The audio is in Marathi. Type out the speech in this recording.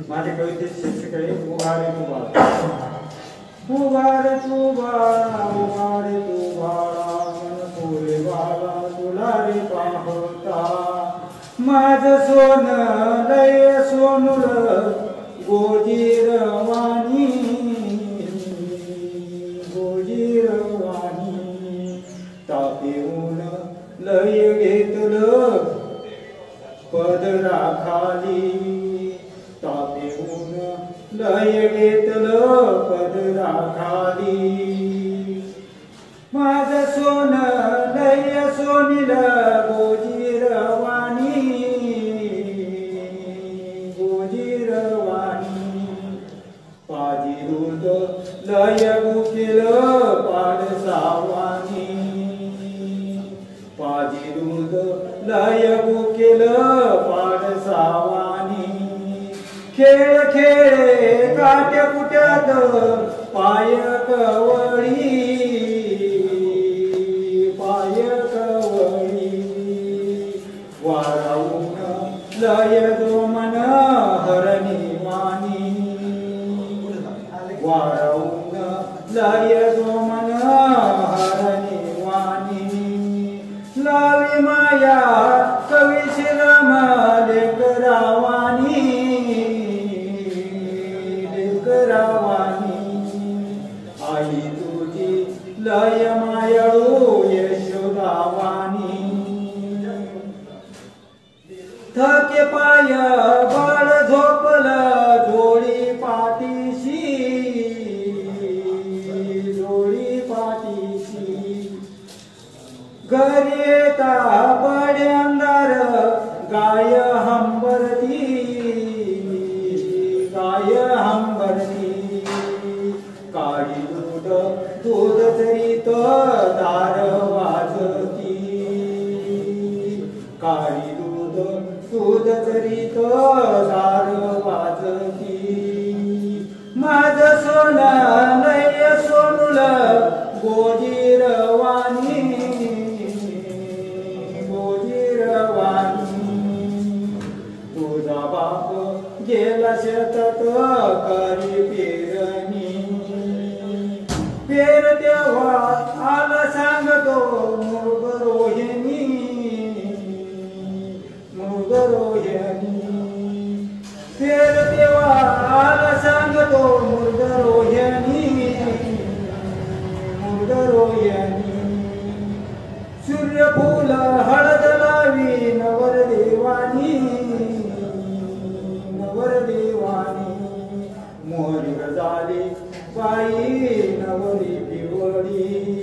माझे कवितेचे शीर्षक आहे उभारे तू बाळा. उभारे तू बाळा, उभारे तू बाळा, मन फुले बाळा तुला रे पाहता. माझं सोन लय सोनुल गोजीरवाणी, गोजीरवाणी. तापेऊन लय घेतलं पदराखाली, तापेऊन लय घेतलं पदराखाली. माझं सोन लय सोनिल गोजीरवाणी, गोजीरवाणी. पाजी दूध लय गुकेल पाडसावानी, पाजी दूध लय गुकेल पाडसावानी. खेळ खेळे काट्या कुट्यात पाय कवळी, पाय कवळी. वाराऊन लय जोमन हरणी वाणी, वाराऊन लय जोमन हरणी वाणी. लावी माया कवी श्रीराम लेकरावानी, लेकरावानी. आई तुझी लय मायाळू यशोदावानी. थके पाय बाळ झोपलं जोडी पाठीशी, जोडी पाठीशी. घरी येता बडे अंधार गाय हंबरती, गाय हंबरती. काळी दूध दूध तरीत दार वाजती, काळी दूध दूध तरीत दार वाजती. माझं सोन लय सोनुल गोजीरवाणी, गोजीरवाणी. तुझा बाप गेला शेतात करी पेरणी, पेर तेव्हा आला सांगतो मृग रोहिणी, मृग रोहिणी. पेर तेव्हा आला सांगतो मृग रोहिणी, मृग रोहिणी. सूर्यफूल हळद लावी नवरदेवानी, नवरदेवानी. मोहरी गजाली बाई नवरी पिवळी,